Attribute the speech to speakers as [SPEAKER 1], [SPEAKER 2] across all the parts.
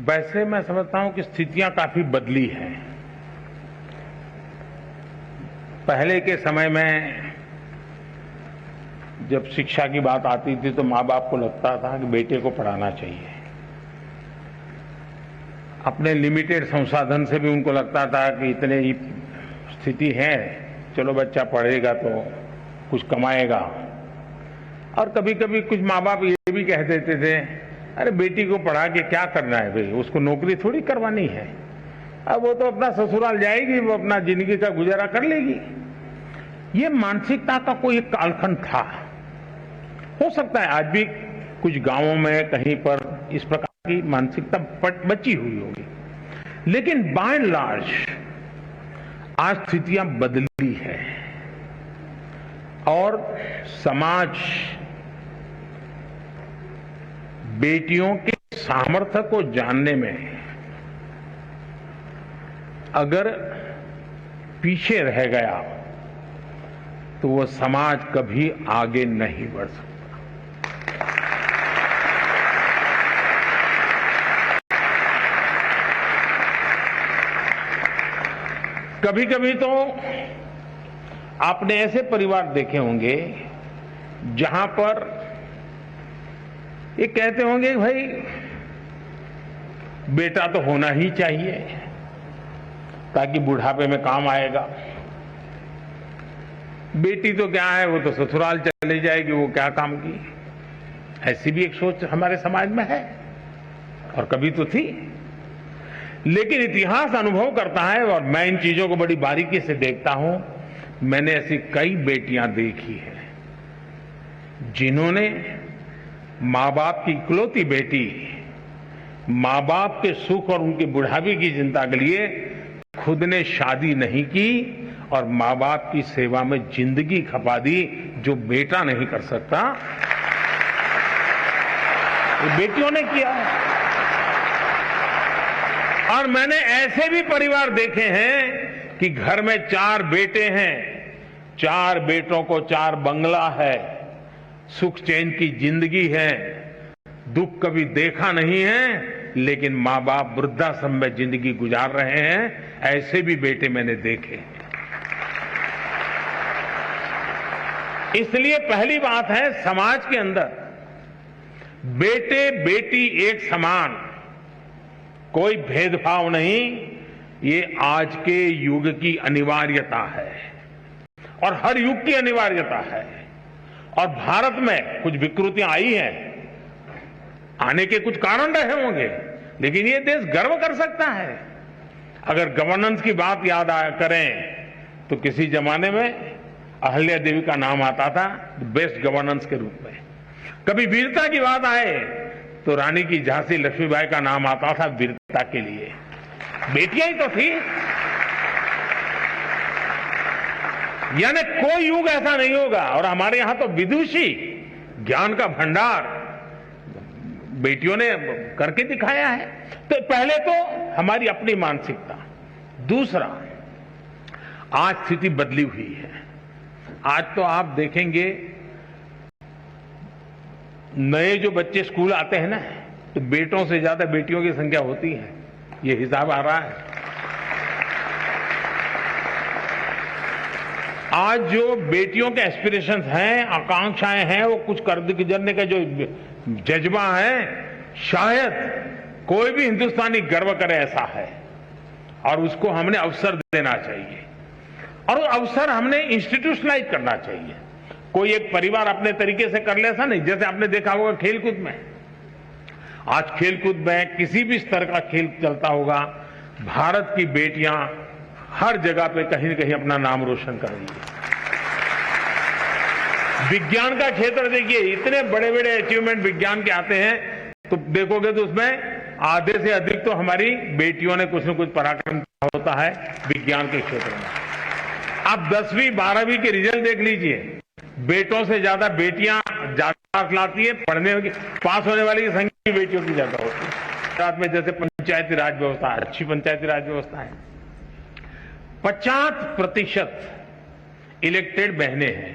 [SPEAKER 1] वैसे मैं समझता हूं कि स्थितियां काफी बदली हैं। पहले के समय में जब शिक्षा की बात आती थी तो माँ बाप को लगता था कि बेटे को पढ़ाना चाहिए। अपने लिमिटेड संसाधन से भी उनको लगता था कि इतने ही स्थिति है, चलो बच्चा पढ़ेगा तो कुछ कमाएगा। और कभी कभी कुछ माँ बाप ये भी कह देते थे, अरे बेटी को पढ़ा के क्या करना है भाई, उसको नौकरी थोड़ी करवानी है, अब वो तो अपना ससुराल जाएगी, वो अपना जिंदगी का गुजारा कर लेगी। ये मानसिकता का कोई एक कालखंड था। हो सकता है आज भी कुछ गांवों में कहीं पर इस प्रकार की मानसिकता बची हुई होगी, लेकिन बाय एंड लार्ज आज स्थितियां बदली है और समाज बेटियों के सामर्थ्य को जानने में अगर पीछे रह गया तो वो समाज कभी आगे नहीं बढ़ सकता। कभी कभी तो आपने ऐसे परिवार देखे होंगे जहां पर ये कहते होंगे भाई बेटा तो होना ही चाहिए ताकि बुढ़ापे में काम आएगा, बेटी तो क्या है, वो तो ससुराल चली जाएगी, वो क्या काम की। ऐसी भी एक सोच हमारे समाज में है और कभी तो थी। लेकिन इतिहास अनुभव करता है और मैं इन चीजों को बड़ी बारीकी से देखता हूं। मैंने ऐसी कई बेटियां देखी हैं जिन्होंने मां बाप की इकलौती बेटी, मां बाप के सुख और उनकी बुढ़ापे की चिंता के लिए खुद ने शादी नहीं की और मां बाप की सेवा में जिंदगी खपा दी, जो बेटा नहीं कर सकता, ये बेटियों ने किया है। और मैंने ऐसे भी परिवार देखे हैं कि घर में 4 बेटे हैं, 4 बेटों को 4 बंगला है, सुख चैन की जिंदगी है, दुख कभी देखा नहीं है, लेकिन मां बाप वृद्धाश्रम में जिंदगी गुजार रहे हैं। ऐसे भी बेटे मैंने देखे। इसलिए पहली बात है, समाज के अंदर बेटे बेटी एक समान, कोई भेदभाव नहीं, ये आज के युग की अनिवार्यता है और हर युग की अनिवार्यता है। और भारत में कुछ विकृतियां आई हैं, आने के कुछ कारण रहे होंगे, लेकिन ये देश गर्व कर सकता है। अगर गवर्नेंस की बात याद करें तो किसी जमाने में अहल्या देवी का नाम आता था बेस्ट गवर्नेंस के रूप में। कभी वीरता की बात आए तो रानी की झांसी लक्ष्मीबाई का नाम आता था वीरता के लिए। बेटियां ही तो थी। यानी कोई युग ऐसा नहीं होगा। और हमारे यहां तो विदुषी, ज्ञान का भंडार बेटियों ने करके दिखाया है। तो पहले तो हमारी अपनी मानसिकता, दूसरा आज स्थिति बदली हुई है। आज तो आप देखेंगे नए जो बच्चे स्कूल आते हैं ना, तो बेटों से ज्यादा बेटियों की संख्या होती है, ये हिसाब आ रहा है। आज जो बेटियों के एस्पिरेशंस हैं, आकांक्षाएं हैं, वो कुछ कर गुजरने का जो जज्बा है, शायद कोई भी हिंदुस्तानी गर्व करे ऐसा है। और उसको हमने अवसर देना चाहिए और अवसर हमने इंस्टीट्यूशनलाइज करना चाहिए। कोई एक परिवार अपने तरीके से कर ले ऐसा नहीं। जैसे आपने देखा होगा खेलकूद में, आज खेलकूद में किसी भी स्तर का खेल चलता होगा, भारत की बेटियां हर जगह पे कहीं न कहीं अपना नाम रोशन कर रही है। विज्ञान का क्षेत्र देखिए, इतने बड़े बड़े अचीवमेंट विज्ञान के आते हैं, तो देखोगे तो उसमें आधे से अधिक तो हमारी बेटियों ने कुछ न कुछ पराक्रम होता है विज्ञान के क्षेत्र में। आप 10वीं 12वीं के रिजल्ट देख लीजिए, बेटों से ज्यादा बेटियां ज्यादा लाती है। पढ़ने की पास होने वाली की संख्या बेटियों की ज्यादा होती है। साथ में जैसे पंचायती राज व्यवस्था, अच्छी पंचायती राज व्यवस्था है, 50% इलेक्टेड बहनें हैं।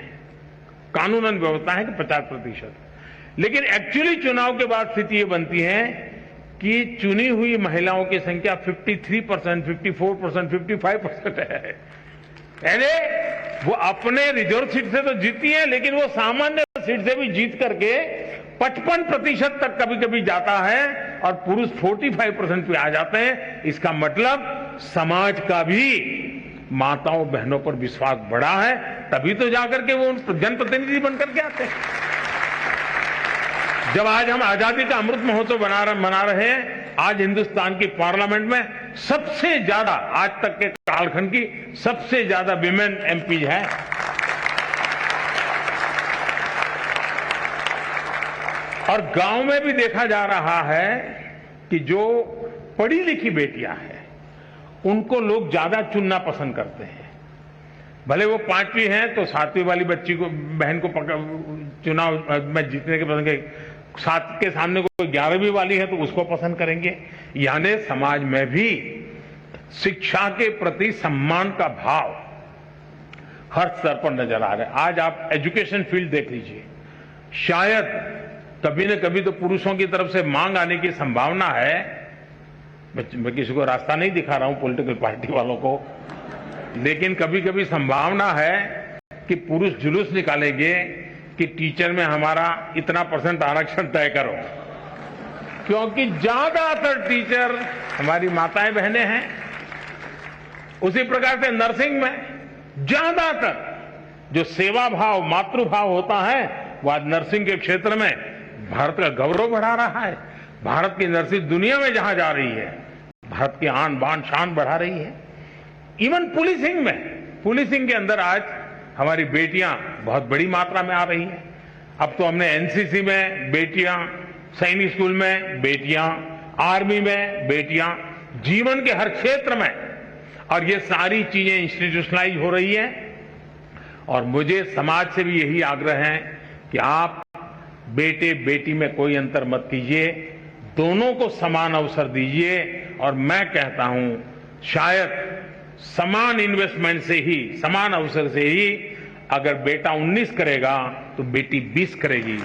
[SPEAKER 1] कानूनन व्यवस्था है कि 50%, लेकिन एक्चुअली चुनाव के बाद स्थिति ये बनती है कि चुनी हुई महिलाओं की संख्या 53%, 54%, 55% है। यानी वो अपने रिजर्व सीट से तो जीती है, लेकिन वो सामान्य सीट से भी जीत करके 55% तक कभी कभी जाता है और पुरुष 45% पे आ जाते हैं। इसका मतलब समाज का भी माताओं बहनों पर विश्वास बढ़ा है, तभी तो जाकर के वो जनप्रतिनिधि बनकर के आते हैं। जब आज हम आजादी का अमृत महोत्सव मना रहे हैं, आज हिंदुस्तान की पार्लियामेंट में सबसे ज्यादा, आज तक के कालखंड की सबसे ज्यादा विमेन एमपी है। और गांव में भी देखा जा रहा है कि जो पढ़ी लिखी बेटियां हैं उनको लोग ज्यादा चुनना पसंद करते हैं। भले वो 5वीं हैं तो 7वीं वाली बच्ची को, बहन को चुनाव में जीतने के पसंद, 7 के सामने कोई 11वीं वाली है तो उसको पसंद करेंगे। यानी समाज में भी शिक्षा के प्रति सम्मान का भाव हर स्तर पर नजर आ रहा है। आज आप एजुकेशन फील्ड देख लीजिए, शायद कभी न कभी तो पुरुषों की तरफ से मांग आने की संभावना है। मैं किसी को रास्ता नहीं दिखा रहा हूं, पॉलिटिकल पार्टी वालों को, लेकिन कभी कभी संभावना है कि पुरुष जुलूस निकालेंगे कि टीचर में हमारा इतना % आरक्षण तय करो, क्योंकि ज्यादातर टीचर हमारी माताएं बहनें हैं। उसी प्रकार से नर्सिंग में ज्यादातर जो सेवा भाव, मातृभाव होता है, वो आज नर्सिंग के क्षेत्र में भारत का गौरव बढ़ा रहा है। भारत की नर्सिंग दुनिया में जहां जा रही है, भारत की आन बान शान बढ़ा रही है। इवन पुलिसिंग में, पुलिसिंग के अंदर आज हमारी बेटियां बहुत बड़ी मात्रा में आ रही हैं। अब तो हमने एनसीसी में बेटियां, सैनिक स्कूल में बेटियां, आर्मी में बेटियां, जीवन के हर क्षेत्र में, और ये सारी चीजें इंस्टीट्यूशनलाइज हो रही है। और मुझे समाज से भी यही आग्रह है कि आप बेटे बेटी में कोई अंतर मत कीजिए, दोनों को समान अवसर दीजिए। और मैं कहता हूं, शायद समान इन्वेस्टमेंट से ही, समान अवसर से ही अगर बेटा 19 करेगा तो बेटी 20 करेगी।